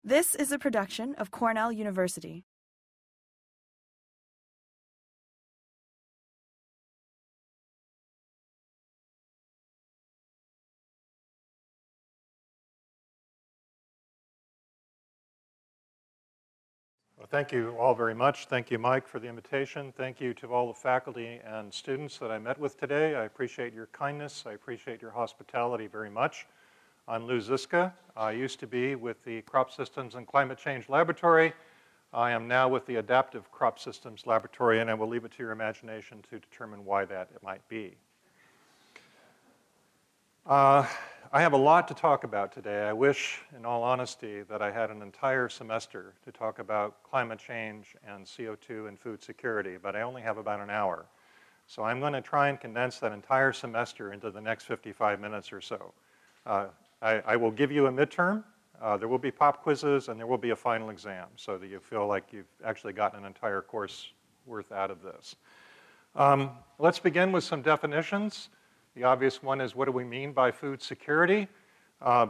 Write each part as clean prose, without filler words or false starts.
This is a production of Cornell University. Well, thank you all very much. Thank you, Mike, for the invitation. Thank you to all the faculty and students that I met with today. I appreciate your kindness. I appreciate your hospitality very much. I'm Lou Ziska. I used to be with the Crop Systems and Climate Change Laboratory. I am now with the Adaptive Crop Systems Laboratory, and I will leave it to your imagination to determine why that it might be. I have a lot to talk about today. I wish, in all honesty, that I had an entire semester to talk about climate change and CO2 and food security, but I only have about an hour. So I'm going to try and condense that entire semester into the next 55 minutes or so. I will give you a midterm. There will be pop quizzes, and there will be a final exam, so that you feel like you've actually gotten an entire course worth out of this. Let's begin with some definitions. The obvious one is, what do we mean by food security?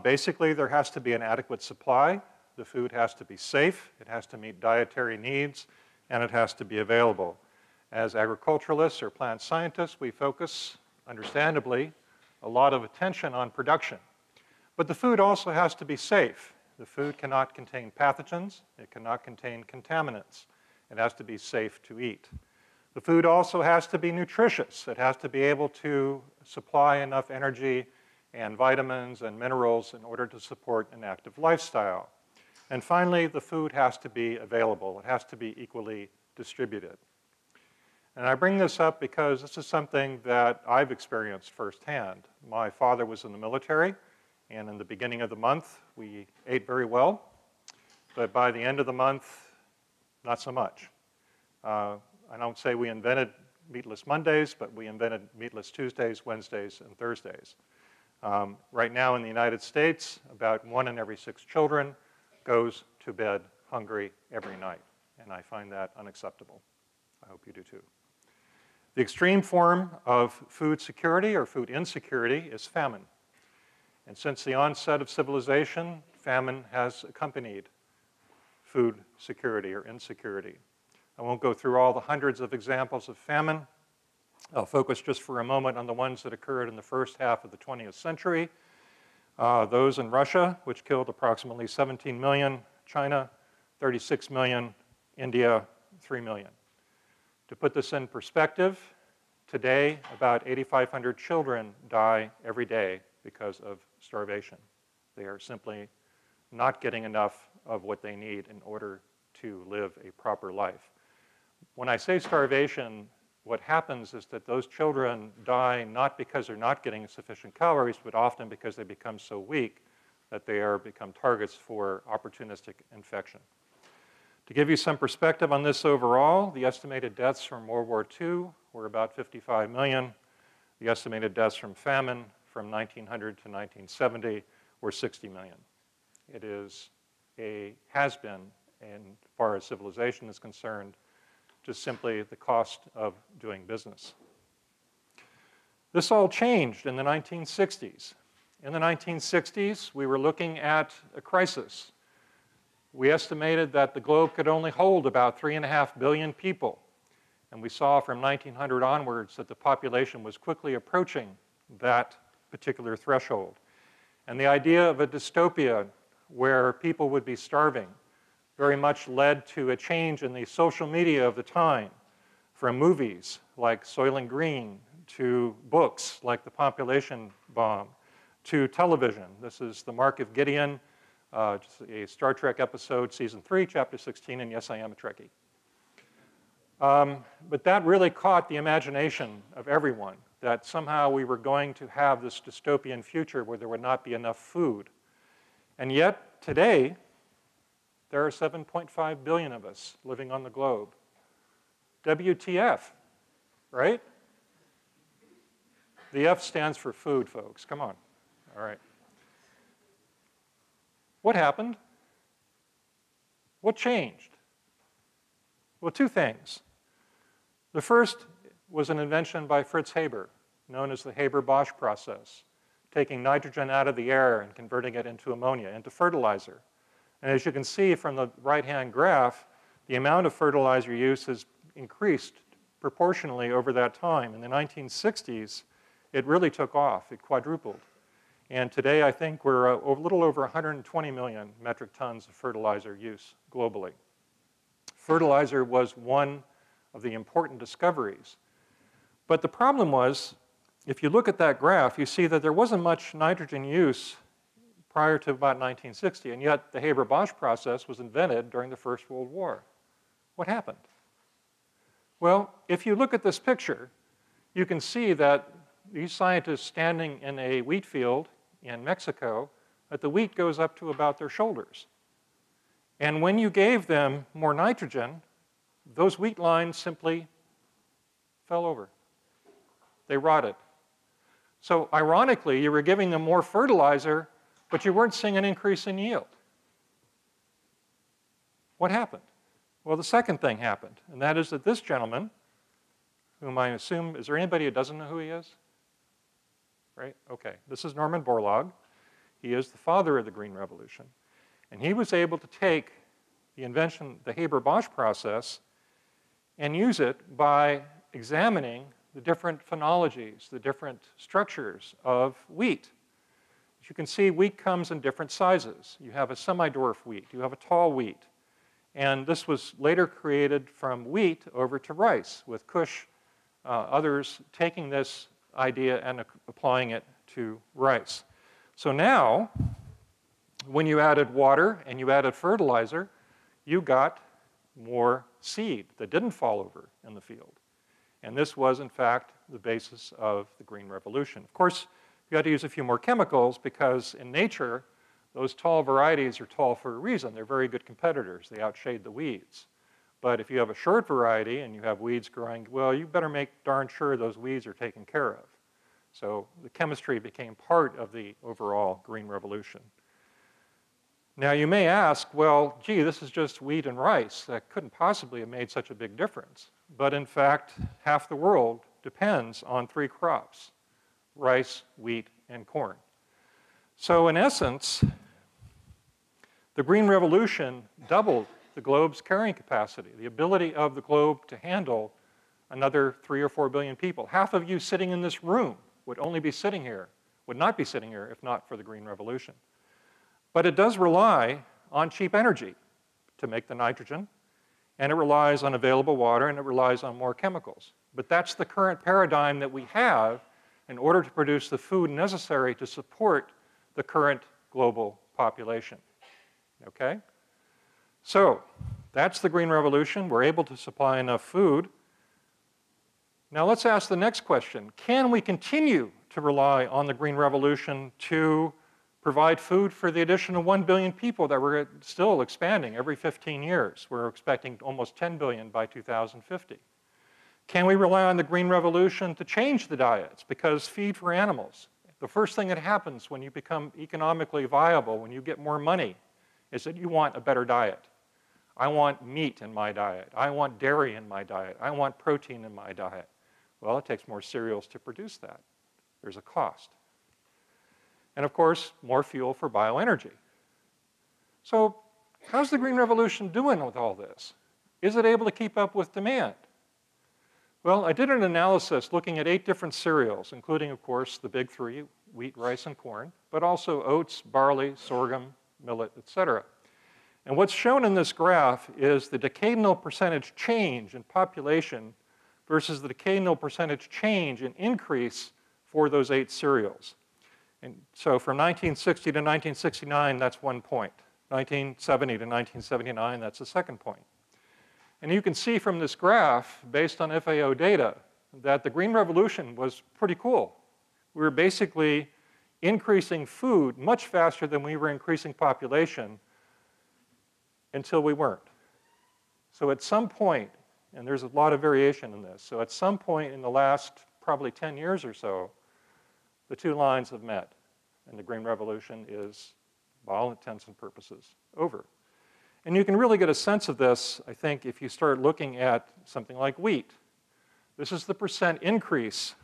Basically, there has to be an adequate supply. The food has to be safe. It has to meet dietary needs, and it has to be available. As agriculturalists or plant scientists, we focus, understandably, a lot of attention on production. But the food also has to be safe. The food cannot contain pathogens. It cannot contain contaminants. It has to be safe to eat. The food also has to be nutritious. It has to be able to supply enough energy and vitamins and minerals in order to support an active lifestyle. And finally, the food has to be available. It has to be equally distributed. And I bring this up because this is something that I've experienced firsthand. My father was in the military, and in the beginning of the month, we ate very well. But by the end of the month, not so much. I don't say we invented meatless Mondays, but we invented meatless Tuesdays, Wednesdays, and Thursdays. Right now in the United States, about 1 in every 6 children goes to bed hungry every night, and I find that unacceptable. I hope you do too. The extreme form of food security or food insecurity is famine. And since the onset of civilization, famine has accompanied food security or insecurity. I won't go through all the hundreds of examples of famine. I'll focus just for a moment on the ones that occurred in the first half of the 20th century. Those in Russia, which killed approximately 17 million, China, 36 million, India, 3 million. To put this in perspective, today about 8,500 children die every day because of starvation. They are simply not getting enough of what they need in order to live a proper life. When I say starvation, what happens is that those children die not because they're not getting sufficient calories, but often because they become so weak that they become targets for opportunistic infection. To give you some perspective on this overall, the estimated deaths from World War II were about 55 million. The estimated deaths from famine from 1900 to 1970 were 60 million. It has been, as far as civilization is concerned, just simply the cost of doing business. This all changed in the 1960s. In the 1960s, we were looking at a crisis. We estimated that the globe could only hold about 3.5 billion people. And we saw from 1900 onwards that the population was quickly approaching that particular threshold. And the idea of a dystopia where people would be starving very much led to a change in the social media of the time, from movies like Soylent Green to books like The Population Bomb to television. This is The Mark of Gideon, just a Star Trek episode, season 3, chapter 16, and yes, I am a Trekkie. But that really caught the imagination of everyone, that somehow we were going to have this dystopian future where there would not be enough food. And yet, today, there are 7.5 billion of us living on the globe. WTF, right? The F stands for food, folks. Come on. All right. What happened? What changed? Well, 2 things. The first was an invention by Fritz Haber, known as the Haber-Bosch process, taking nitrogen out of the air and converting it into ammonia, into fertilizer. And as you can see from the right-hand graph, the amount of fertilizer use has increased proportionally over that time. In the 1960s, it really took off. It quadrupled. And today, I think we're a little over 120 million metric tons of fertilizer use globally. Fertilizer was one of the important discoveries. But the problem was, if you look at that graph, you see that there wasn't much nitrogen use prior to about 1960, and yet the Haber-Bosch process was invented during the First World War. What happened? Well, if you look at this picture, you can see that these scientists standing in a wheat field in Mexico, that the wheat goes up to about their shoulders. And when you gave them more nitrogen, those wheat lines simply fell over. They rotted. So ironically, you were giving them more fertilizer, but you weren't seeing an increase in yield. What happened? Well, the second thing happened, and that is that this gentleman, whom I assume, is there anybody who doesn't know who he is? Right? Okay. This is Norman Borlaug. He is the father of the Green Revolution. And he was able to take the invention, the Haber-Bosch process, and use it by examining the different phenologies, the different structures of wheat. As you can see, wheat comes in different sizes. You have a semi-dwarf wheat. You have a tall wheat. And this was later created from wheat over to rice, with Cush, others taking this idea and applying it to rice. So now, when you added water and you added fertilizer, you got more seed that didn't fall over in the field. And this was, in fact, the basis of the Green Revolution. Of course, you had to use a few more chemicals because in nature, those tall varieties are tall for a reason. They're very good competitors. They outshade the weeds. But if you have a short variety and you have weeds growing, well, you better make darn sure those weeds are taken care of. So the chemistry became part of the overall Green Revolution. Now you may ask, well, gee, this is just wheat and rice. That couldn't possibly have made such a big difference. But in fact, half the world depends on three crops: rice, wheat, and corn. So in essence, the Green Revolution doubled the globe's carrying capacity, the ability of the globe to handle another 3 or 4 billion people. Half of you sitting in this room would only be sitting here, would not be sitting here if not for the Green Revolution. But it does rely on cheap energy to make the nitrogen, and it relies on available water, and it relies on more chemicals. But that's the current paradigm that we have in order to produce the food necessary to support the current global population. Okay? So that's the Green Revolution. We're able to supply enough food. Now let's ask the next question. Can we continue to rely on the Green Revolution to provide food for the additional 1 billion people that we're still expanding every 15 years? We're expecting almost 10 billion by 2050. Can we rely on the Green Revolution to change the diets? Because feed for animals, the first thing that happens when you become economically viable, when you get more money, is that you want a better diet. I want meat in my diet. I want dairy in my diet. I want protein in my diet. Well, it takes more cereals to produce that. There's a cost. And of course, more fuel for bioenergy. So how's the Green Revolution doing with all this? Is it able to keep up with demand? Well, I did an analysis looking at 8 different cereals, including, of course, the big 3, wheat, rice, and corn, but also oats, barley, sorghum, millet, etc. And what's shown in this graph is the decadal percentage change in population versus the decadal percentage change in increase for those 8 cereals. And so from 1960 to 1969, that's 1 point. 1970 to 1979, that's the second point. And you can see from this graph, based on FAO data, that the Green Revolution was pretty cool. We were basically increasing food much faster than we were increasing population until we weren't. So at some point, and there's a lot of variation in this, so at some point in the last probably 10 years or so, the 2 lines have met, and the Green Revolution is, by all intents and purposes, over. And you can really get a sense of this, I think, if you start looking at something like wheat. This is the percent increase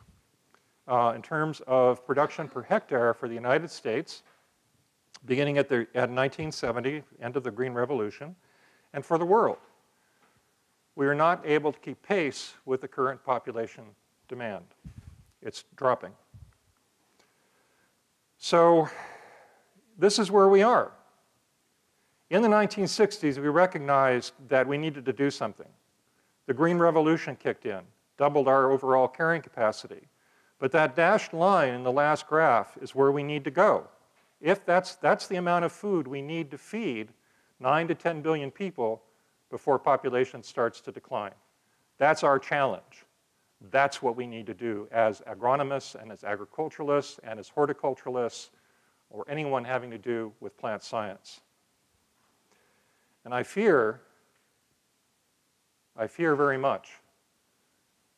in terms of production per hectare for the United States beginning at 1970, end of the Green Revolution, and for the world. We are not able to keep pace with the current population demand. It's dropping. So this is where we are. In the 1960s, we recognized that we needed to do something. The Green Revolution kicked in, doubled our overall carrying capacity. But that dashed line in the last graph is where we need to go. If that's the amount of food we need to feed 9 to 10 billion people before population starts to decline. That's our challenge. That's what we need to do as agronomists and as agriculturalists and as horticulturalists or anyone having to do with plant science. And I fear very much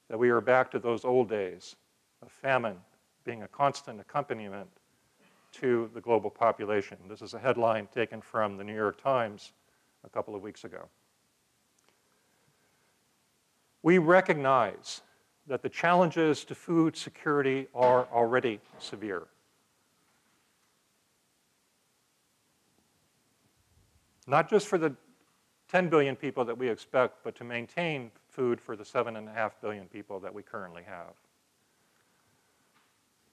that we are back to those old days of famine being a constant accompaniment to the global population. This is a headline taken from the New York Times a couple of weeks ago. We recognize that the challenges to food security are already severe. Not just for the 10 billion people that we expect, but to maintain food for the 7.5 billion people that we currently have.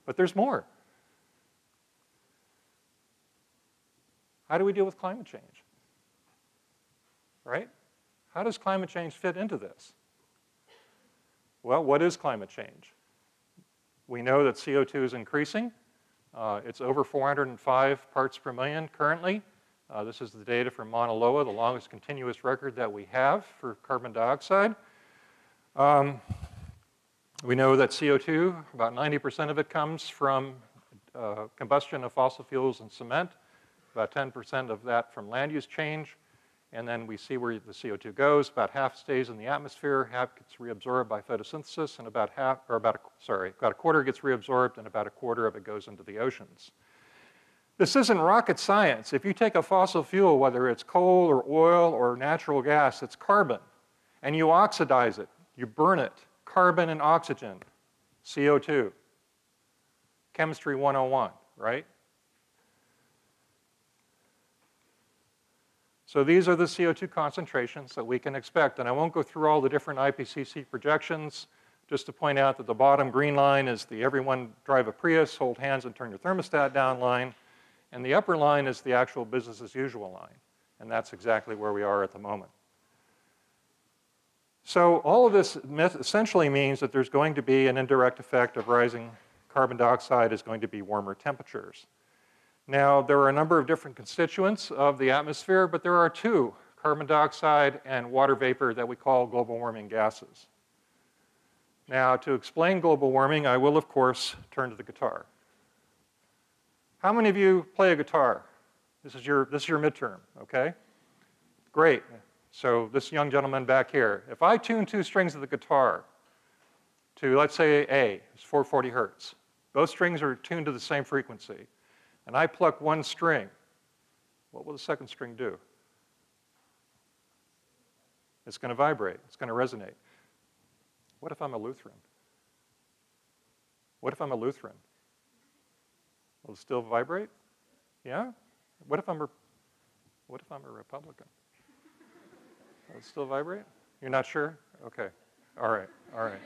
But there's more. How do we deal with climate change? Right? How does climate change fit into this? Well, what is climate change? We know that CO2 is increasing. It's over 405 parts per million currently. This is the data from Mauna Loa, the longest continuous record that we have for carbon dioxide. We know that CO2, about 90% of it comes from combustion of fossil fuels and cement, about 10% of that from land use change, and then we see where the CO2 goes. About half stays in the atmosphere, half gets reabsorbed by photosynthesis, and about a quarter gets reabsorbed, and about a quarter of it goes into the oceans. This isn't rocket science. If you take a fossil fuel, whether it's coal or oil or natural gas, it's carbon, and you oxidize it, you burn it, carbon and oxygen, CO2. Chemistry 101, right? So these are the CO2 concentrations that we can expect, and I won't go through all the different IPCC projections, just to point out that the bottom green line is the everyone drive a Prius, hold hands and turn your thermostat down line, and the upper line is the actual business as usual line, and that's exactly where we are at the moment. So all of this essentially means that there's going to be an indirect effect of rising carbon dioxide is going to be warmer temperatures. Now, there are a number of different constituents of the atmosphere, but there are two, carbon dioxide and water vapor, that we call global warming gases. Now, to explain global warming, I will, of course, turn to the guitar. How many of you play a guitar? This is your midterm, okay? Great. So this young gentleman back here, if I tune two strings of the guitar to, let's say, A, it's 440 hertz. Both strings are tuned to the same frequency. And I pluck one string, what will the second string do? It's going to vibrate. It's going to resonate. What if I'm a Lutheran? What if I'm a Lutheran? Will it still vibrate? Yeah? What if I'm a Republican? Will it still vibrate? You're not sure? Okay. All right. All right.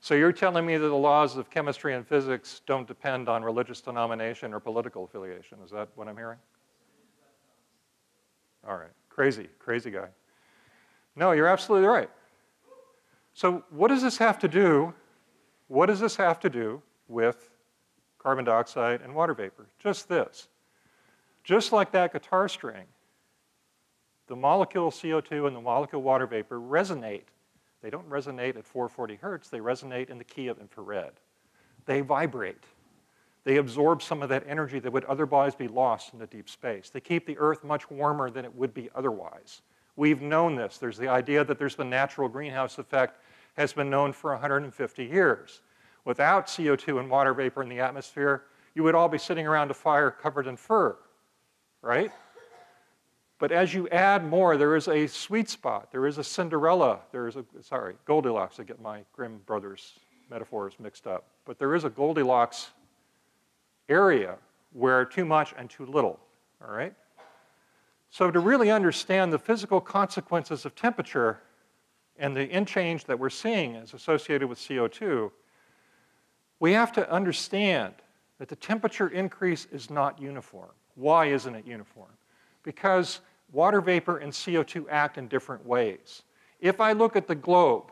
So you're telling me that the laws of chemistry and physics don't depend on religious denomination or political affiliation. Is that what I'm hearing? All right. Crazy, crazy guy. No, you're absolutely right. So what does this have to do? What does this have to do with carbon dioxide and water vapor? Just this. Just like that guitar string, the molecule CO2 and the molecule water vapor resonate. They don't resonate at 440 hertz. They resonate in the key of infrared. They vibrate. They absorb some of that energy that would otherwise be lost into deep space. They keep the Earth much warmer than it would be otherwise. We've known this. There's the idea that there's the natural greenhouse effect has been known for 150 years. Without CO2 and water vapor in the atmosphere, you would all be sitting around a fire covered in fur, right? But as you add more, there is a sweet spot. There is a Cinderella. There is a, sorry, Goldilocks. I get my Grimm brothers metaphors mixed up. But there is a Goldilocks area where too much and too little, all right? So to really understand the physical consequences of temperature and the change that we're seeing as associated with CO2, we have to understand that the temperature increase is not uniform. Why isn't it uniform? Because water vapor and CO2 act in different ways. If I look at the globe,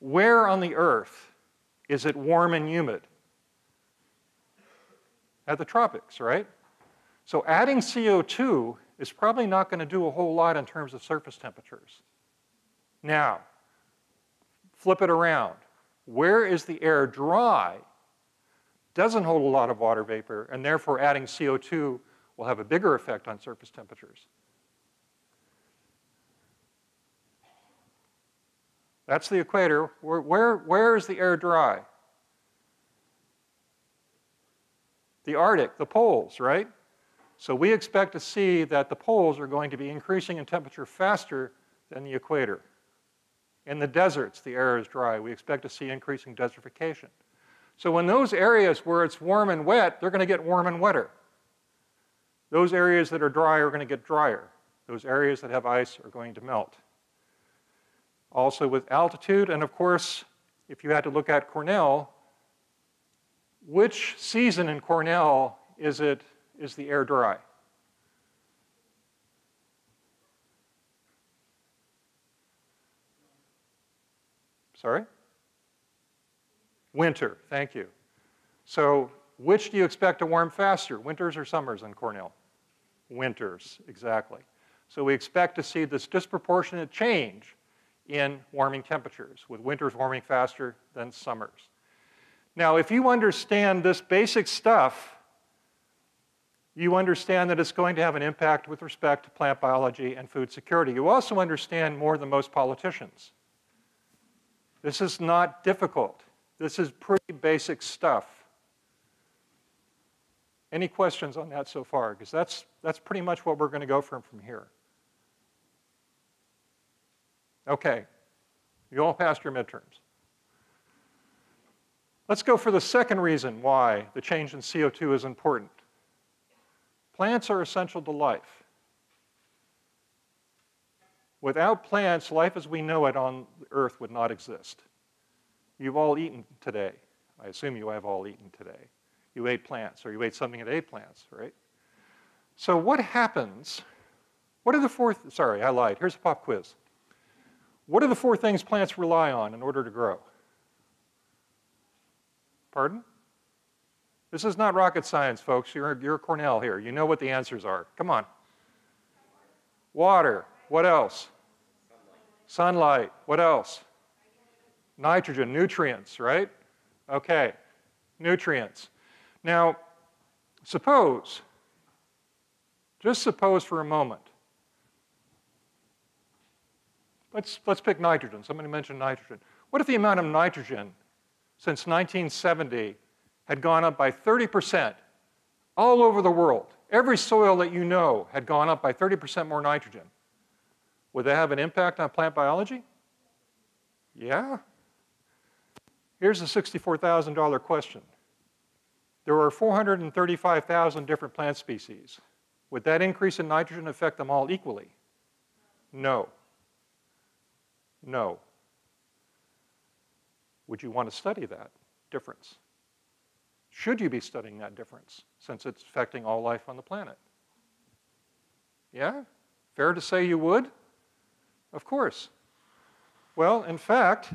where on the Earth is it warm and humid? At the tropics, right? So adding CO2 is probably not going to do a whole lot in terms of surface temperatures. Now, flip it around. Where is the air dry? Doesn't hold a lot of water vapor, and therefore adding CO2 will have a bigger effect on surface temperatures. That's the equator. Where is the air dry? The Arctic, the poles, right? So we expect to see that the poles are going to be increasing in temperature faster than the equator. In the deserts, the air is dry. We expect to see increasing desertification. So in those areas where it's warm and wet, they're going to get warm and wetter. Those areas that are dry are going to get drier. Those areas that have ice are going to melt. Also with altitude, and of course, if you had to look at Cornell, which season in Cornell is the air dry? Sorry? Winter, thank you. So which do you expect to warm faster, winters or summers in Cornell? Winters, exactly. So we expect to see this disproportionate change in warming temperatures, with winters warming faster than summers. Now, if you understand this basic stuff, you understand that it's going to have an impact with respect to plant biology and food security. You also understand more than most politicians. This is not difficult. This is pretty basic stuff. Any questions on that so far? Because that's pretty much what we're going to go from here. Okay, you all passed your midterms. Let's go for the second reason why the change in CO2 is important. Plants are essential to life. Without plants, life as we know it on Earth would not exist. You've all eaten today. I assume you have all eaten today. You ate plants, or you ate something that ate plants, right? So what happens, what are the four, sorry, I lied. Here's a pop quiz. What are the four things plants rely on in order to grow? Pardon? This is not rocket science, folks. You're Cornell here. You know what the answers are. Come on. Water. What else? Sunlight. What else? Nitrogen, nutrients, right? Okay, nutrients. Now, suppose, just suppose for a moment, let's pick nitrogen. Somebody mentioned nitrogen. What if the amount of nitrogen since 1970 had gone up by 30% all over the world? Every soil that you know had gone up by 30% more nitrogen. Would that have an impact on plant biology? Yeah. Here's a $64,000 question. There are 435,000 different plant species. Would that increase in nitrogen affect them all equally? No. No. Would you want to study that difference? Should you be studying that difference, since it's affecting all life on the planet? Yeah? Fair to say you would? Of course. Well, in fact,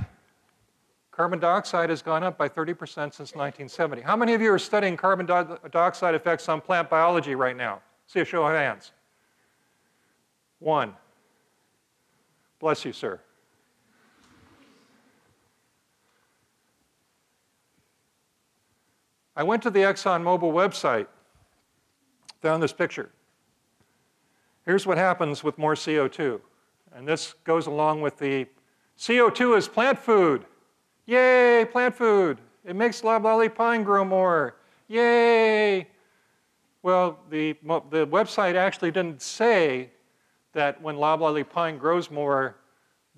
carbon dioxide has gone up by 30% since 1970. How many of you are studying carbon dioxide effects on plant biology right now? See a show of hands. One. Bless you, sir. I went to the ExxonMobil website, found this picture. Here's what happens with more CO2. And this goes along with the CO2 is plant food. Yay, plant food. It makes loblolly pine grow more. Yay. Well, the website actually didn't say that when loblolly pine grows more,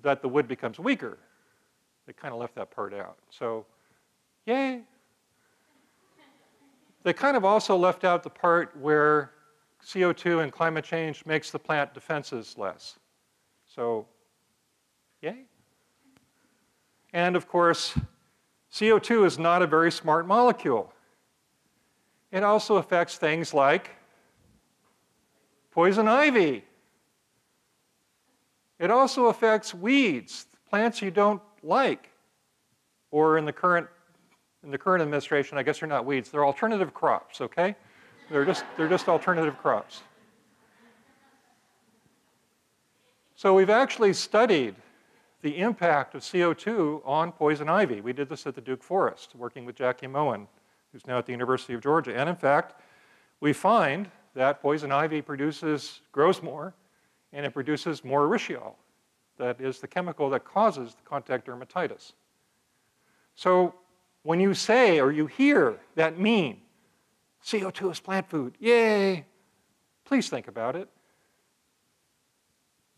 that the wood becomes weaker. They kind of left that part out. So, yay. They kind of also left out the part where CO2 and climate change makes the plant defenses less. So, yay. And of course, CO2 is not a very smart molecule. It also affects things like poison ivy. It also affects weeds, plants you don't like. Or in the current administration, I guess they're not weeds, they're alternative crops, okay? They're just alternative crops. So we've actually studied the impact of CO2 on poison ivy. We did this at the Duke Forest, working with Jackie Moen, who's now at the University of Georgia. And in fact, we find that poison ivy grows more, and it produces more erythritol. That is the chemical that causes the contact dermatitis. So when you say or you hear that meme, CO2 is plant food, yay, please think about it.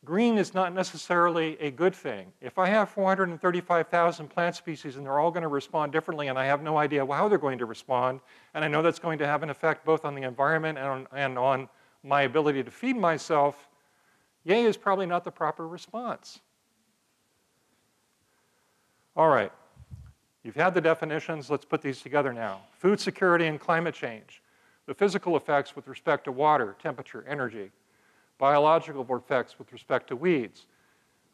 Green is not necessarily a good thing. If I have 435,000 plant species and they're all going to respond differently and I have no idea how they're going to respond, and I know that's going to have an effect both on the environment and on my ability to feed myself, yay is probably not the proper response. All right, you've had the definitions. Let's put these together now. Food security and climate change. The physical effects with respect to water, temperature, energy. Biological effects with respect to weeds.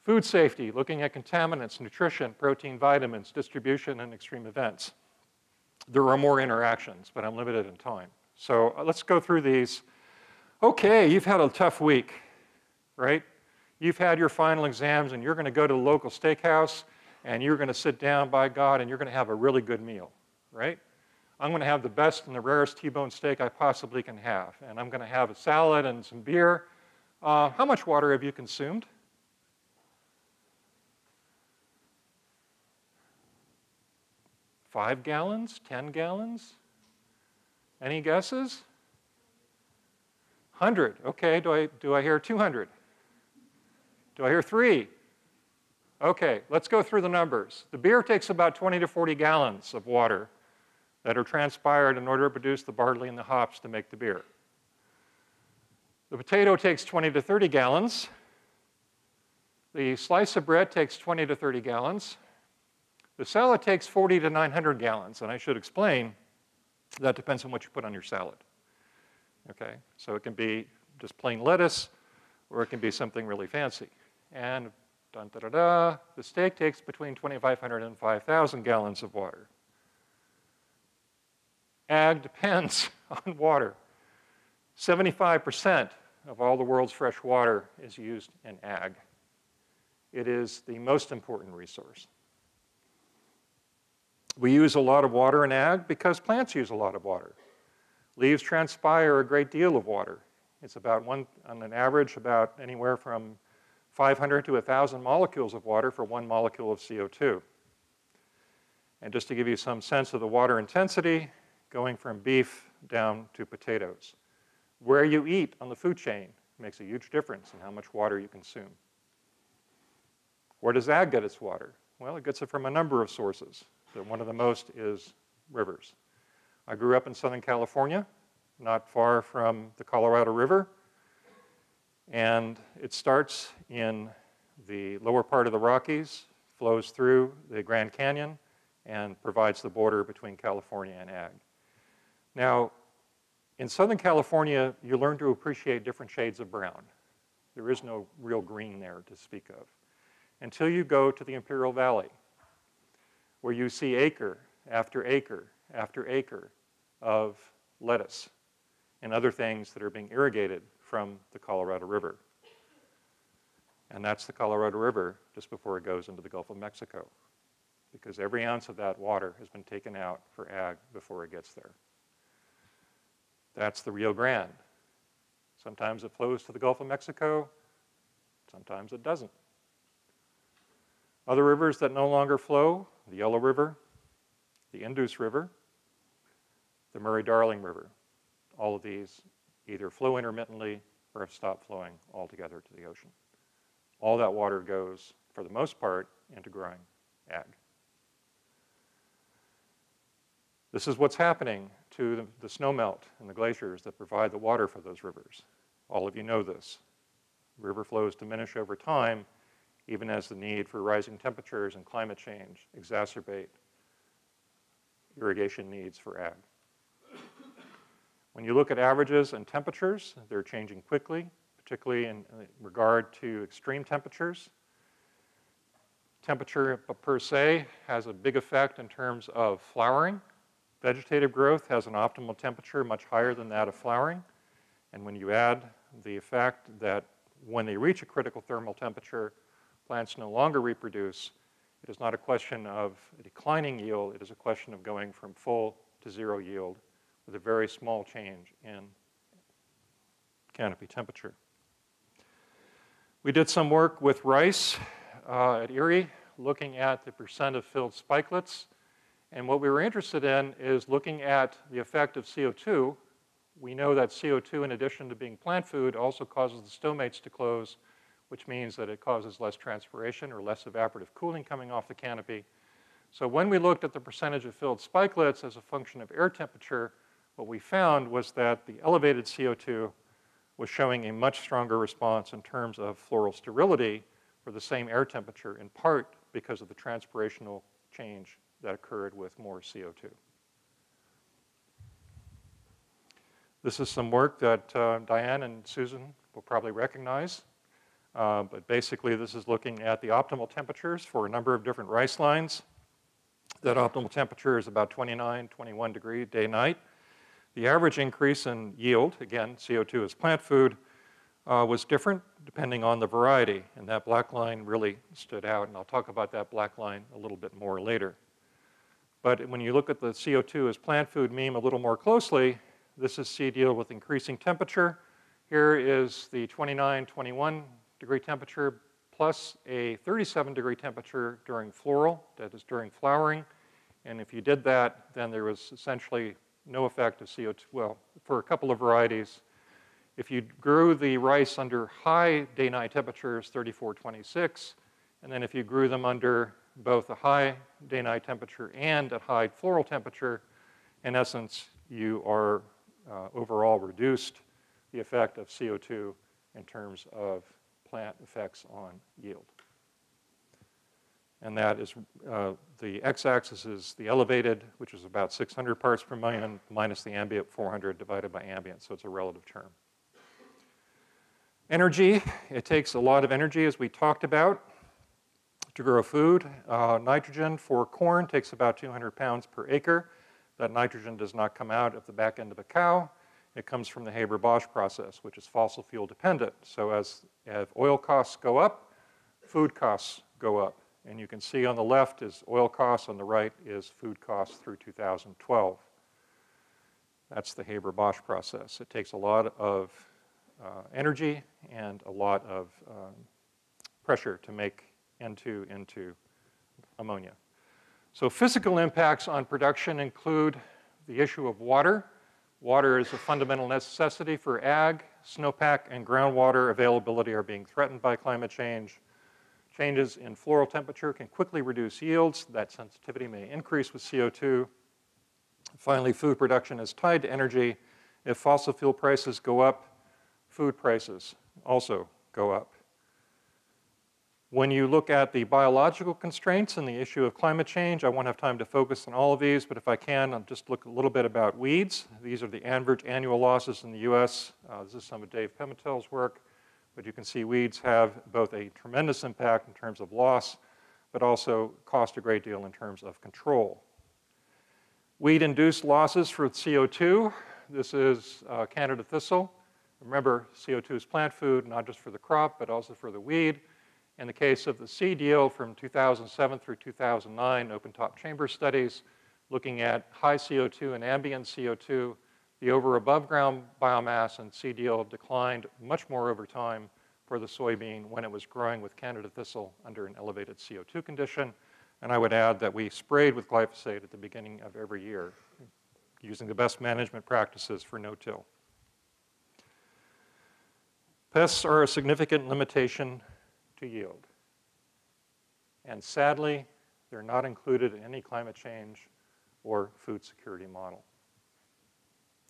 Food safety, looking at contaminants, nutrition, protein, vitamins, distribution, and extreme events. There are more interactions, but I'm limited in time. So let's go through these. Okay, you've had a tough week, right? You've had your final exams, and you're going to go to the local steakhouse, and you're going to sit down, by God, and you're going to have a really good meal, right? I'm going to have the best and the rarest T-bone steak I possibly can have, and I'm going to have a salad and some beer. How much water have you consumed? $5 gallons? 10 gallons? Any guesses? 100. Okay, do I hear 200? Do I hear 3? Okay, let's go through the numbers. The beer takes about 20 to 40 gallons of water that are transpired in order to produce the barley and the hops to make the beer. The potato takes 20 to 30 gallons. The slice of bread takes 20 to 30 gallons. The salad takes 40 to 900 gallons, and I should explain that depends on what you put on your salad. Okay, so it can be just plain lettuce, or it can be something really fancy. And the steak takes between 2,500 and 5,000 gallons of water. Ag depends on water. 75% of all the world's fresh water is used in ag. It is the most important resource. We use a lot of water in ag because plants use a lot of water. Leaves transpire a great deal of water. It's about on an average, about anywhere from 500 to 1,000 molecules of water for 1 molecule of CO2. And just to give you some sense of the water intensity, going from beef down to potatoes. Where you eat on the food chain makes a huge difference in how much water you consume. Where does ag get its water? Well, it gets it from a number of sources. One of the most is rivers. I grew up in Southern California, not far from the Colorado River, and it starts in the lower part of the Rockies, flows through the Grand Canyon, and provides the border between California and ag. Now, in Southern California, you learn to appreciate different shades of brown. There is no real green there to speak of, until you go to the Imperial Valley, where you see acre after acre after acre of lettuce and other things that are being irrigated from the Colorado River. And that's the Colorado River just before it goes into the Gulf of Mexico, because every ounce of that water has been taken out for ag before it gets there. That's the Rio Grande. Sometimes it flows to the Gulf of Mexico, sometimes it doesn't. Other rivers that no longer flow, the Yellow River, the Indus River, the Murray-Darling River. All of these either flow intermittently or have stopped flowing altogether to the ocean. All that water goes, for the most part, into growing ag. This is what's happening to the snowmelt and the glaciers that provide the water for those rivers. All of you know this. River flows diminish over time, even as the need for rising temperatures and climate change exacerbate irrigation needs for ag. When you look at averages and temperatures, they're changing quickly, particularly in regard to extreme temperatures. Temperature per se has a big effect in terms of flowering. Vegetative growth has an optimal temperature much higher than that of flowering. And when you add the effect that when they reach a critical thermal temperature, plants no longer reproduce, it is not a question of a declining yield, it is a question of going from full to zero yield with a very small change in canopy temperature. We did some work with rice at Erie, looking at the percent of filled spikelets. And what we were interested in is looking at the effect of CO2. We know that CO2, in addition to being plant food, also causes the stomates to close, which means that it causes less transpiration or less evaporative cooling coming off the canopy. So when we looked at the percentage of filled spikelets as a function of air temperature, what we found was that the elevated CO2 was showing a much stronger response in terms of floral sterility for the same air temperature, in part because of the transpirational change that occurred with more CO2. This is some work that Diane and Susan will probably recognize. But basically, this is looking at the optimal temperatures for a number of different rice lines. That optimal temperature is about 29, 21 degree day-night. The average increase in yield, again, CO2 is plant food, was different depending on the variety. And that black line really stood out. And I'll talk about that black line a little bit more later. But when you look at the CO2 as plant food meme a little more closely, this is seed yield with increasing temperature. Here is the 29, 21 degree temperature plus a 37 degree temperature during floral, that is during flowering. And if you did that, then there was essentially no effect of CO2, well, for a couple of varieties. If you grew the rice under high day-night temperatures, 34, 26, and then if you grew them under both a high day-night temperature and a high floral temperature, in essence, you are overall reduced the effect of CO2 in terms of plant effects on yield. And that is, the x-axis is the elevated, which is about 600 parts per million, minus the ambient 400 divided by ambient, so it's a relative term. Energy, it takes a lot of energy, as we talked about, to grow food. Nitrogen for corn takes about 200 pounds per acre. That nitrogen does not come out of the back end of a cow. It comes from the Haber-Bosch process, which is fossil fuel dependent. So as oil costs go up, food costs go up. And you can see on the left is oil costs, on the right is food costs through 2012. That's the Haber-Bosch process. It takes a lot of energy and a lot of pressure to make N2 into ammonia. So physical impacts on production include the issue of water. Water is a fundamental necessity for ag. Snowpack and groundwater availability are being threatened by climate change. Changes in floral temperature can quickly reduce yields. That sensitivity may increase with CO2. Finally, food production is tied to energy. If fossil fuel prices go up, food prices also go up. When you look at the biological constraints and the issue of climate change, I won't have time to focus on all of these, but if I can, I'll just look a little bit about weeds. These are the average annual losses in the US. This is some of Dave Pimentel's work. But you can see weeds have both a tremendous impact in terms of loss, but also cost a great deal in terms of control. Weed-induced losses for CO2. This is Canada thistle. Remember, CO2 is plant food, not just for the crop, but also for the weed. In the case of the seed yield from 2007 through 2009, open-top chamber studies, looking at high CO2 and ambient CO2, the over-above ground biomass and seed yield declined much more over time for the soybean when it was growing with Canada thistle under an elevated CO2 condition. And I would add that we sprayed with glyphosate at the beginning of every year, using the best management practices for no-till. Pests are a significant limitation to yield. And sadly, they're not included in any climate change or food security model.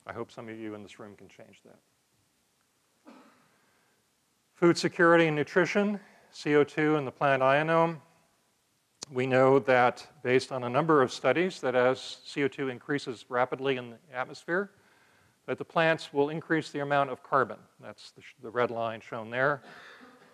I hope some of you in this room can change that. Food security and nutrition, CO2 and the plant ionome. We know that based on a number of studies that as CO2 increases rapidly in the atmosphere, that the plants will increase the amount of carbon. That's the red line shown there.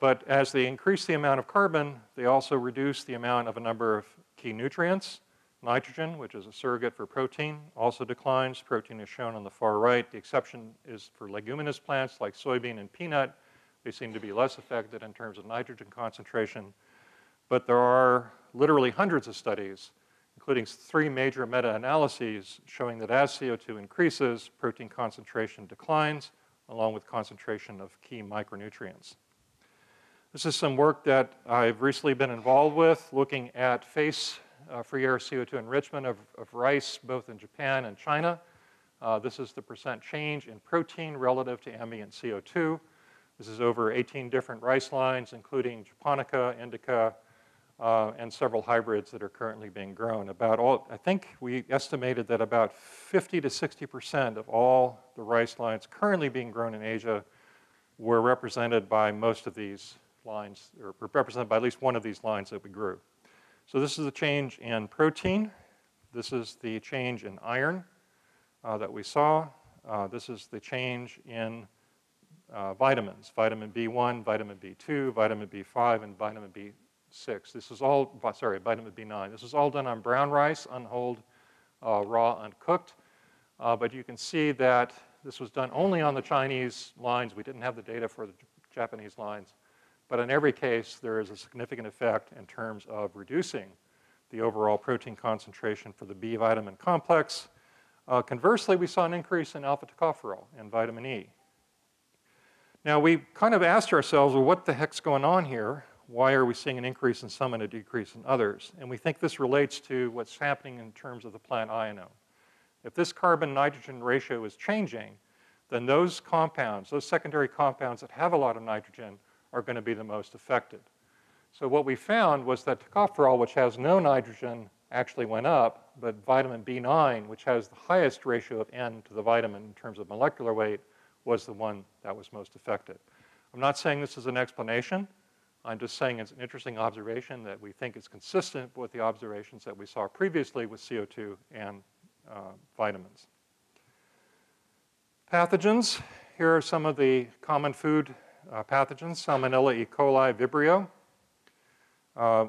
But as they increase the amount of carbon, they also reduce the amount of a number of key nutrients. Nitrogen, which is a surrogate for protein, also declines. Protein is shown on the far right. The exception is for leguminous plants like soybean and peanut. They seem to be less affected in terms of nitrogen concentration. But there are literally hundreds of studies, including 3 major meta-analyses, showing that as CO2 increases, protein concentration declines, along with concentration of key micronutrients. This is some work that I've recently been involved with, looking at free air CO2 enrichment of rice, both in Japan and China. This is the percent change in protein relative to ambient CO2. This is over 18 different rice lines, including Japonica, Indica, and several hybrids that are currently being grown. I think we estimated that about 50 to 60% of all the rice lines currently being grown in Asia were represented by most of these lines, or represented by at least one of these lines that we grew. So this is the change in protein. This is the change in iron that we saw. This is the change in vitamins, vitamin B1, vitamin B2, vitamin B5, and vitamin B6. This is all, sorry, vitamin B9. This is all done on brown rice, unhulled, raw, uncooked. But you can see that this was done only on the Chinese lines. We didn't have the data for the Japanese lines. But in every case, there is a significant effect in terms of reducing the overall protein concentration for the B vitamin complex. Conversely, we saw an increase in alpha tocopherol and vitamin E. Now, we kind of asked ourselves, well, what the heck's going on here? Why are we seeing an increase in some and a decrease in others? And we think this relates to what's happening in terms of the plant ionome. If this carbon-nitrogen ratio is changing, then those compounds, those secondary compounds that have a lot of nitrogen, are going to be the most affected. So what we found was that tocopherol, which has no nitrogen, actually went up, but vitamin B9, which has the highest ratio of N to the vitamin in terms of molecular weight, was the one that was most affected. I'm not saying this is an explanation. I'm just saying it's an interesting observation that we think is consistent with the observations that we saw previously with CO2 and vitamins. Pathogens. Here are some of the common food pathogens: Salmonella, E. coli, Vibrio.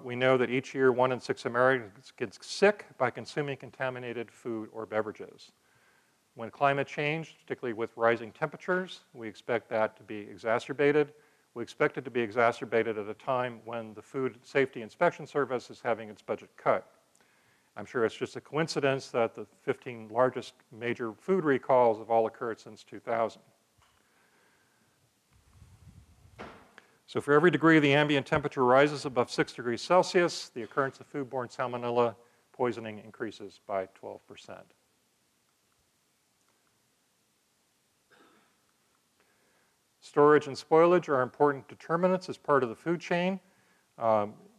We know that each year 1 in 6 Americans gets sick by consuming contaminated food or beverages. When climate change, particularly with rising temperatures, we expect that to be exacerbated. We expect it to be exacerbated at a time when the Food Safety Inspection Service is having its budget cut. I'm sure it's just a coincidence that the 15 largest major food recalls have all occurred since 2000. So for every degree the ambient temperature rises above 6 degrees Celsius, the occurrence of foodborne salmonella poisoning increases by 12%. Storage and spoilage are important determinants as part of the food chain.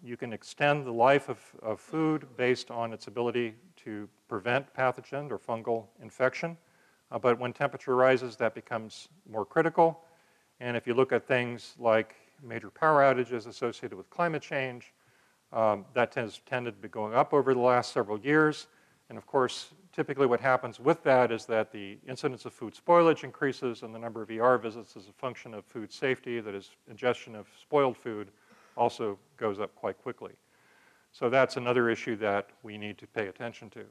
You can extend the life of food based on its ability to prevent pathogen or fungal infection. But when temperature rises, that becomes more critical. And if you look at things like major power outages associated with climate change, that tended to be going up over the last several years. And of course, typically what happens with that is that the incidence of food spoilage increases and the number of ER visits as a function of food safety, that is, ingestion of spoiled food, also goes up quite quickly. So that's another issue that we need to pay attention to.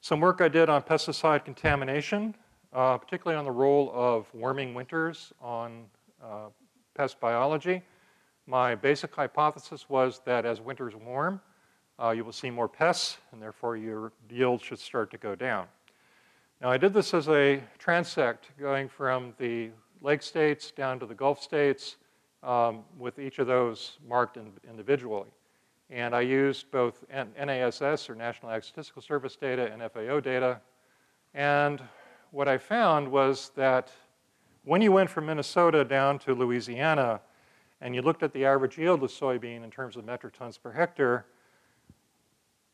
Some work I did on pesticide contamination, particularly on the role of warming winters on pest biology. My basic hypothesis was that as winters warm, you will see more pests, and therefore your yield should start to go down. Now, I did this as a transect going from the Lake states down to the Gulf states, with each of those marked individually. And I used both NASS, or National Ag Statistical Service data, and FAO data. And what I found was that when you went from Minnesota down to Louisiana, and you looked at the average yield of soybean in terms of metric tons per hectare,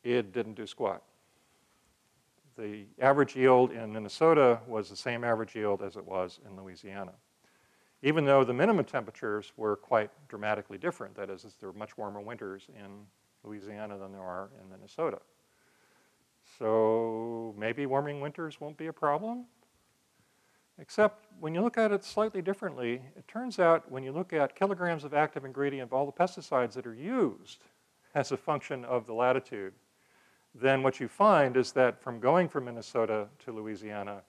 it didn't do squat. The average yield in Minnesota was the same average yield as it was in Louisiana, even though the minimum temperatures were quite dramatically different. That is, there are much warmer winters in Louisiana than there are in Minnesota. So maybe warming winters won't be a problem. Except when you look at it slightly differently, it turns out when you look at kilograms of active ingredient of all the pesticides that are used as a function of the latitude, then what you find is that from going from Minnesota to Louisiana,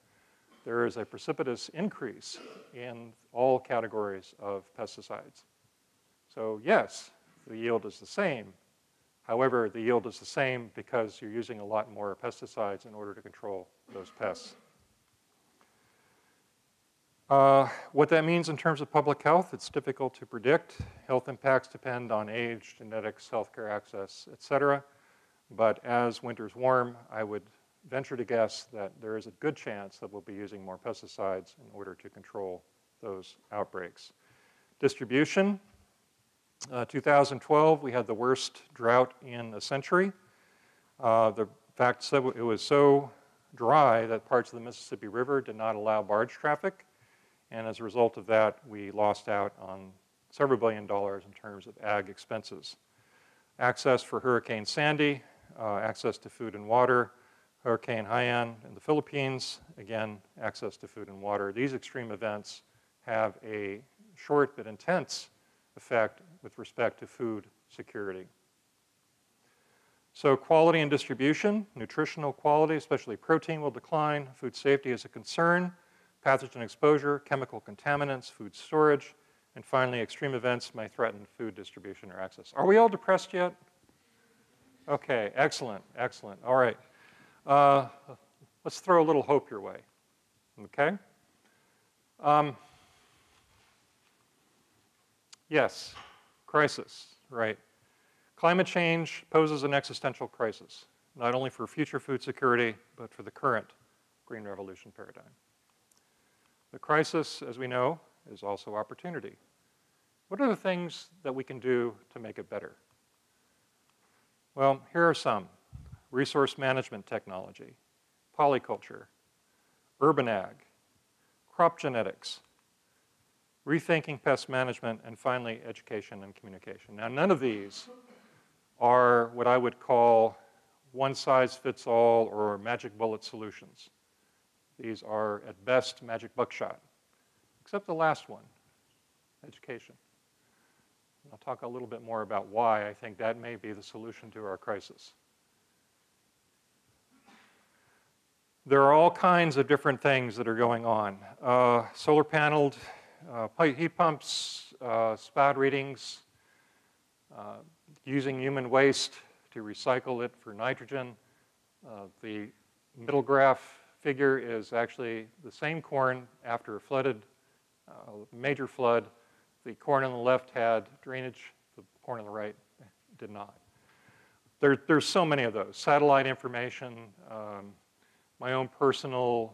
there is a precipitous increase in all categories of pesticides. So yes, the yield is the same. However, the yield is the same because you're using a lot more pesticides in order to control those pests. What that means in terms of public health, it's difficult to predict. Health impacts depend on age, genetics, healthcare access, et cetera. But as winters warm, I would venture to guess that there is a good chance that we'll be using more pesticides in order to control those outbreaks. Distribution, 2012, we had the worst drought in a century. The fact it was so dry that parts of the Mississippi River did not allow barge traffic. And as a result of that, we lost out on several $billions in terms of ag expenses. Access for Hurricane Sandy, access to food and water. Hurricane Haiyan in the Philippines, again, access to food and water. These extreme events have a short but intense effect with respect to food security. So quality and distribution, nutritional quality, especially protein, will decline. Food safety is a concern. Pathogen exposure, chemical contaminants, food storage, and finally, extreme events may threaten food distribution or access. Are we all depressed yet? Okay, excellent, excellent. All right. Let's throw a little hope your way, okay? Yes, crisis, right. Climate change poses an existential crisis, not only for future food security, but for the current Green Revolution paradigm. The crisis, as we know, is also opportunity. What are the things that we can do to make it better? Well, here are some. Resource management technology, polyculture, urban ag, crop genetics, rethinking pest management, and finally, education and communication. Now, none of these are what I would call one-size-fits-all or magic bullet solutions. These are, at best, magic buckshot, except the last one, education. I'll talk a little bit more about why I think that may be the solution to our crisis. There are all kinds of different things that are going on. Solar paneled heat pumps, spout readings, using human waste to recycle it for nitrogen. The middle graph figure is actually the same corn after a flooded, major flood. The corn on the left had drainage, the corn on the right did not. There's so many of those. Satellite information, my own personal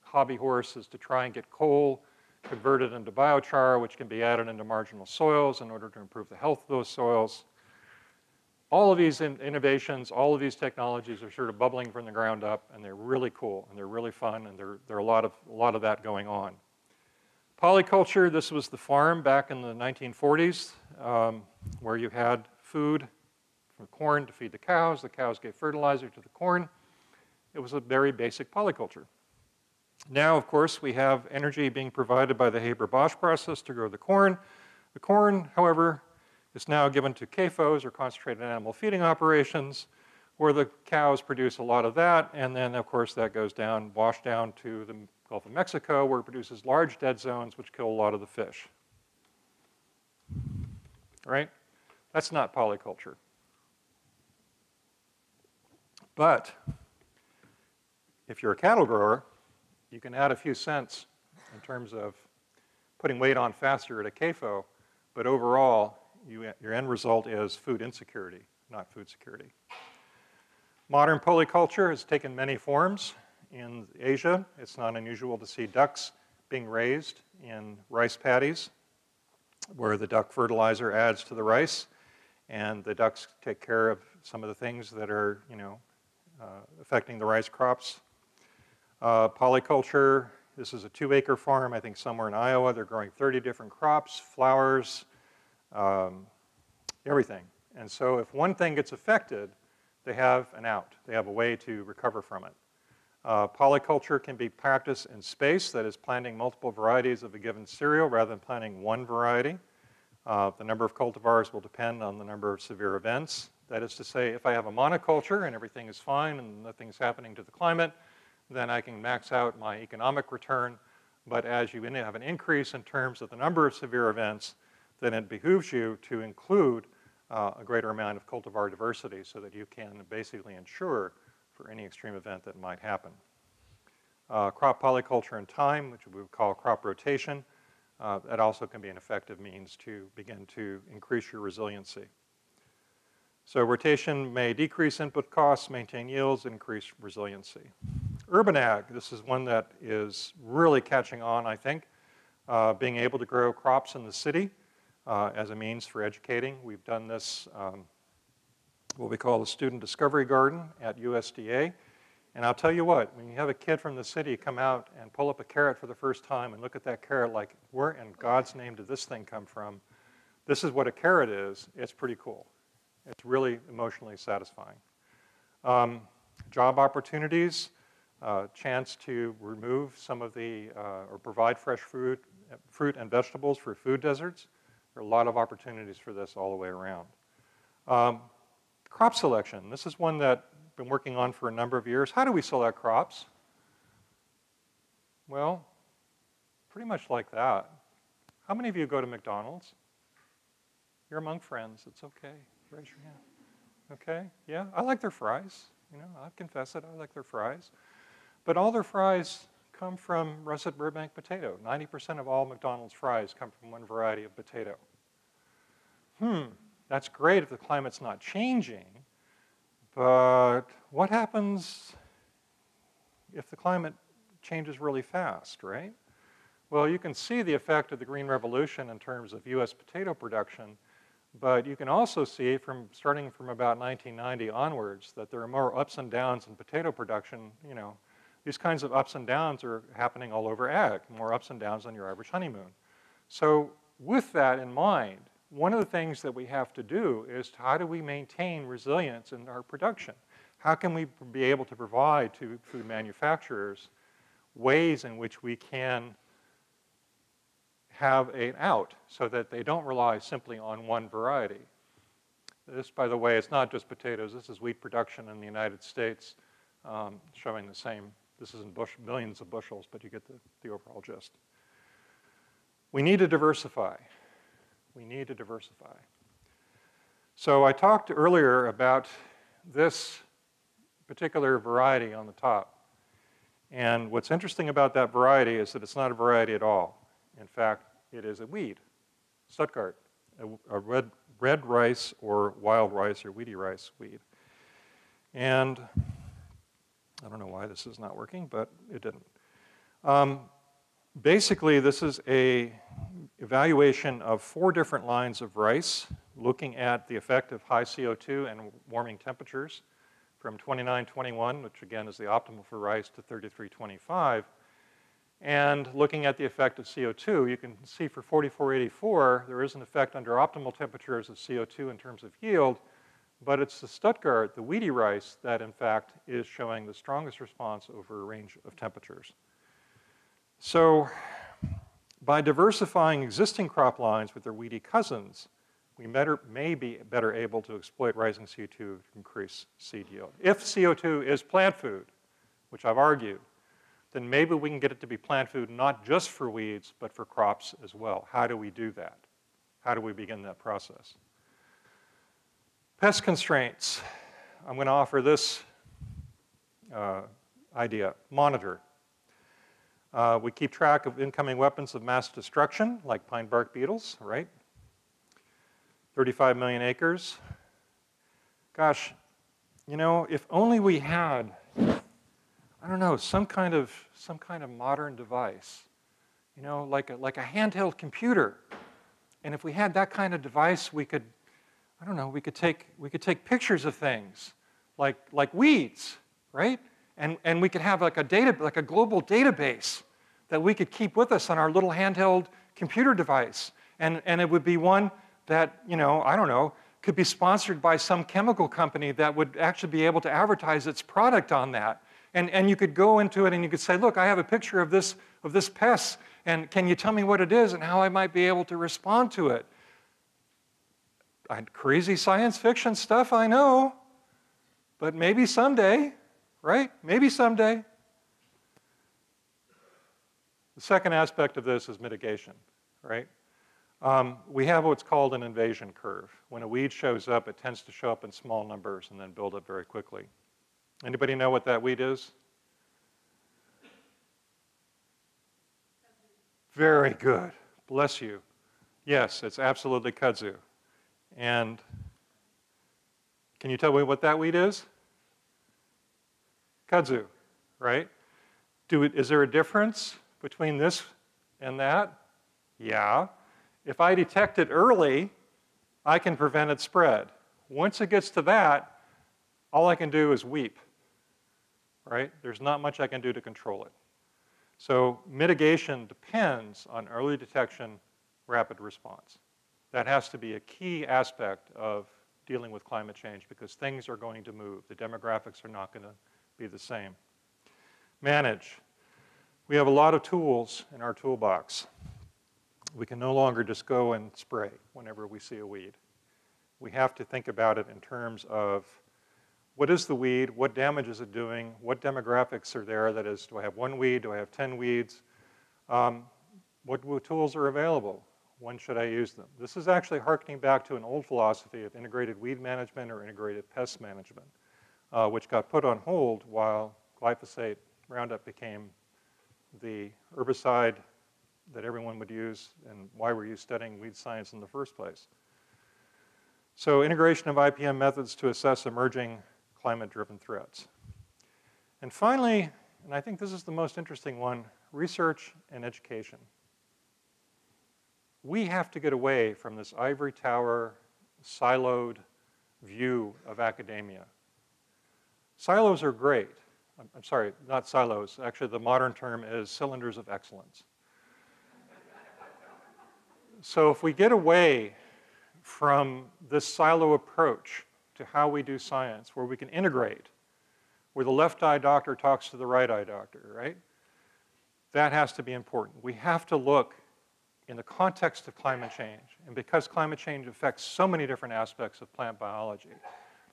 hobby horse is to try and get coal converted into biochar, which can be added into marginal soils in order to improve the health of those soils. All of these innovations, all of these technologies are sort of bubbling from the ground up, and they're really cool, and they're really fun, and there are a lot of that going on. Polyculture, this was the farm back in the 1940s, where you had food from corn to feed the cows gave fertilizer to the corn. It was a very basic polyculture. Now, of course, we have energy being provided by the Haber-Bosch process to grow the corn. The corn, however, is now given to CAFOs, or concentrated animal feeding operations, where the cows produce a lot of that, and then, of course, that goes down, washed down to the Gulf of Mexico, where it produces large dead zones, which kill a lot of the fish. Right? That's not polyculture. But if you're a cattle grower, you can add a few cents in terms of putting weight on faster at a CAFO, but overall, your end result is food insecurity, not food security. Modern polyculture has taken many forms. In Asia, it's not unusual to see ducks being raised in rice paddies, where the duck fertilizer adds to the rice, and the ducks take care of some of the things that are, affecting the rice crops. Polyculture, this is a 2-acre farm, I think somewhere in Iowa. They're growing 30 different crops, flowers, everything. And so if one thing gets affected, they have an out. They have a way to recover from it. Polyculture can be practiced in space, that is planting multiple varieties of a given cereal rather than planting one variety. The number of cultivars will depend on the number of severe events. That is to say, if I have a monoculture and everything is fine and nothing's happening to the climate, then I can max out my economic return. But as you have an increase in terms of the number of severe events, then it behooves you to include a greater amount of cultivar diversity so that you can basically ensure for any extreme event that might happen. Crop polyculture in time, which we would call crop rotation, that also can be an effective means to begin to increase your resiliency. So rotation may decrease input costs, maintain yields, increase resiliency. Urban ag, this is one that is really catching on, I think. Being able to grow crops in the city as a means for educating. We've done this, what we call the Student Discovery Garden at USDA. And I'll tell you what, when you have a kid from the city come out and pull up a carrot for the first time and look at that carrot like, where in God's name did this thing come from? This is what a carrot is. It's pretty cool. It's really emotionally satisfying. Job opportunities, chance to remove some of the, or provide fresh fruit and vegetables for food deserts. There are a lot of opportunities for this all the way around. Crop selection. This is one that I've been working on for a number of years. How do we select crops? Well, pretty much like that. How many of you go to McDonald's? You're among friends. It's okay. Raise your hand. Okay? Yeah? I like their fries. I confess it. I like their fries. But all their fries come from russet Burbank potato. 90% of all McDonald's fries come from one variety of potato. That's great if the climate's not changing, but what happens if the climate changes really fast, right? Well, you can see the effect of the Green Revolution in terms of US potato production, but you can also see starting from about 1990 onwards that there are more ups and downs in potato production. These kinds of ups and downs are happening all over ag, more ups and downs than your average honeymoon. So with that in mind, one of the things that we have to do is how do we maintain resilience in our production? How can we be able to provide to food manufacturers ways in which we can have an out so that they don't rely simply on one variety? This, by the way, it's not just potatoes. This is wheat production in the United States, showing the same. This isn't millions of bushels, but you get the overall gist. We need to diversify. We need to diversify. So I talked earlier about this particular variety on the top. And what's interesting about that variety is that it's not a variety at all. In fact, it is a weed, Stuttgart, a red rice or wild rice or weedy rice weed. And I don't know why this is not working, but it didn't. Basically, this is an evaluation of 4 different lines of rice, looking at the effect of high CO2 and warming temperatures from 2921, which again is the optimal for rice, to 3325. And looking at the effect of CO2, you can see for 4484, there is an effect under optimal temperatures of CO2 in terms of yield, but it's the Stuttgart, the weedy rice, that in fact is showing the strongest response over a range of temperatures. So by diversifying existing crop lines with their weedy cousins, we may be better able to exploit rising CO2 to increase seed yield. If CO2 is plant food, which I've argued, then maybe we can get it to be plant food not just for weeds, but for crops as well. How do we do that? How do we begin that process? Pest constraints. I'm going to offer this idea. Monitor. We keep track of incoming weapons of mass destruction, like pine bark beetles, right? 35 million acres. Gosh, if only we had, I don't know, some kind of modern device, like a handheld computer. And if we had that kind of device, we could, I don't know, we could take pictures of things like weeds, right? And we could have like a global database that we could keep with us on our little handheld computer device. And it would be one that, you know, I don't know, could be sponsored by some chemical company that would actually be able to advertise its product on that. And you could go into it and you could say, look, I have a picture of this pest, and can you tell me what it is and how I might be able to respond to it? Crazy science fiction stuff, I know, but maybe someday, right? Maybe someday. The second aspect of this is mitigation, right? We have what's called an invasion curve. When a weed shows up, it tends to show up in small numbers and then build up very quickly. Anybody know what that weed is? Very good. Bless you. Yes, it's absolutely kudzu. And can you tell me what that weed is? Kudzu, right? Is there a difference between this and that? Yeah. If I detect it early, I can prevent its spread. Once it gets to that, all I can do is weep, right? There's not much I can do to control it. So mitigation depends on early detection, rapid response. That has to be a key aspect of dealing with climate change because things are going to move. The demographics are not going to be the same. Manage. We have a lot of tools in our toolbox. We can no longer just go and spray whenever we see a weed. We have to think about it in terms of what is the weed, what damage is it doing, what demographics are there, that is, do I have one weed, do I have 10 weeds, what tools are available, when should I use them? This is actually harkening back to an old philosophy of integrated weed management or integrated pest management, which got put on hold while glyphosate Roundup became the herbicide that everyone would use and why were you studying weed science in the first place. So integration of IPM methods to assess emerging climate-driven threats. And finally, and I think this is the most interesting one, research and education. We have to get away from this ivory tower, siloed view of academia. Silos are great. I'm sorry, not silos. Actually, the modern term is cylinders of excellence. So if we get away from this silo approach to how we do science, where we can integrate, where the left eye doctor talks to the right eye doctor, right? That has to be important. We have to look in the context of climate change, and because climate change affects so many different aspects of plant biology,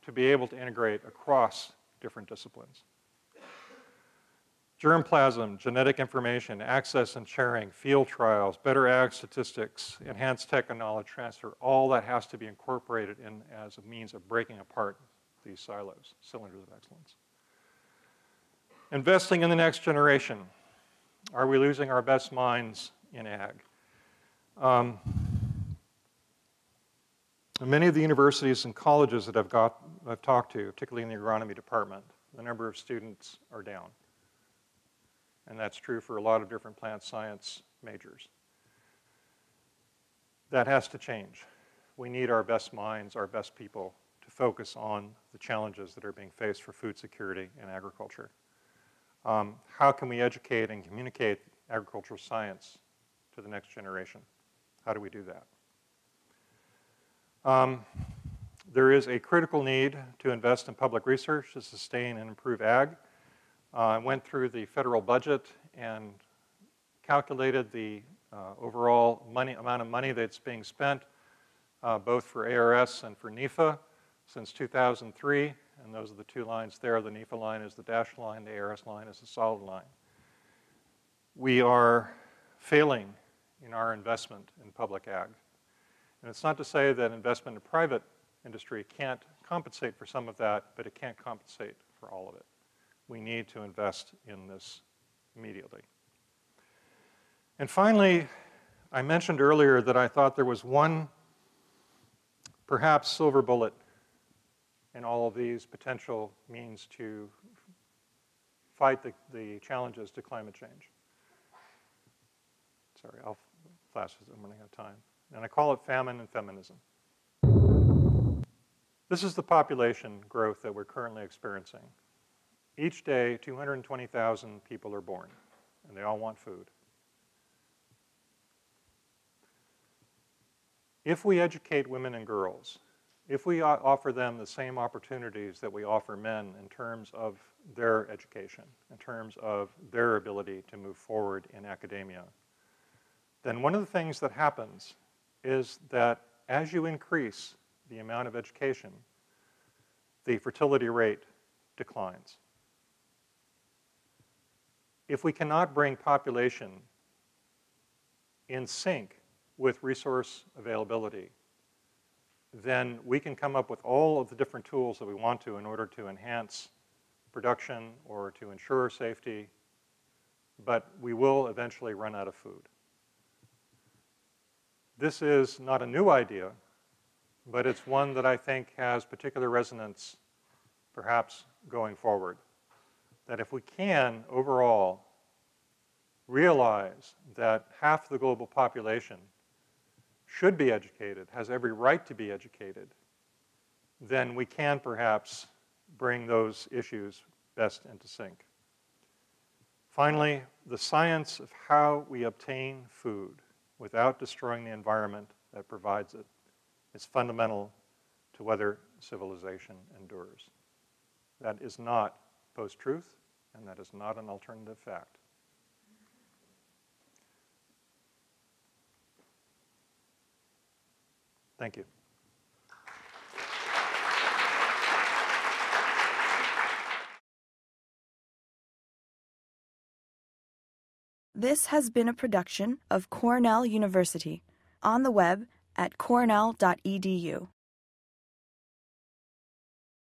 to be able to integrate across different disciplines. Germplasm, genetic information, access and sharing, field trials, better ag statistics, enhanced tech and knowledge transfer, all that has to be incorporated in as a means of breaking apart these silos, cylinders of excellence. Investing in the next generation. Are we losing our best minds in ag? Many of the universities and colleges that I've talked to, particularly in the agronomy department, the number of students are down. And that's true for a lot of different plant science majors. That has to change. We need our best minds, our best people to focus on the challenges that are being faced for food security in agriculture. How can we educate and communicate agricultural science to the next generation? How do we do that? There is a critical need to invest in public research to sustain and improve ag. I went through the federal budget and calculated the overall amount of money that's being spent both for ARS and for NEFA since 2003. And those are the two lines there. The NEFA line is the dashed line. The ARS line is the solid line. We are failing in our investment in public ag. And it's not to say that investment in private industry can't compensate for some of that, but it can't compensate for all of it. We need to invest in this immediately. And finally, I mentioned earlier that I thought there was one, perhaps, silver bullet in all of these potential means to fight the challenges to climate change. Sorry, I'll flash this, I'm running out of time. And I call it famine and feminism. This is the population growth that we're currently experiencing. Each day, 220,000 people are born, and they all want food. If we educate women and girls, if we offer them the same opportunities that we offer men in terms of their education, in terms of their ability to move forward in academia, then one of the things that happens is that as you increase the amount of education, the fertility rate declines. If we cannot bring population in sync with resource availability, then we can come up with all of the different tools that we want to in order to enhance production or to ensure safety, but we will eventually run out of food. This is not a new idea, but it's one that I think has particular resonance perhaps going forward. That if we can overall realize that half the global population should be educated, has every right to be educated, then we can perhaps bring those issues best into sync. Finally, the science of how we obtain food without destroying the environment that provides it is fundamental to whether civilization endures. That is not post-truth, and that is not an alternative fact. Thank you. This has been a production of Cornell University, on the web at cornell.edu.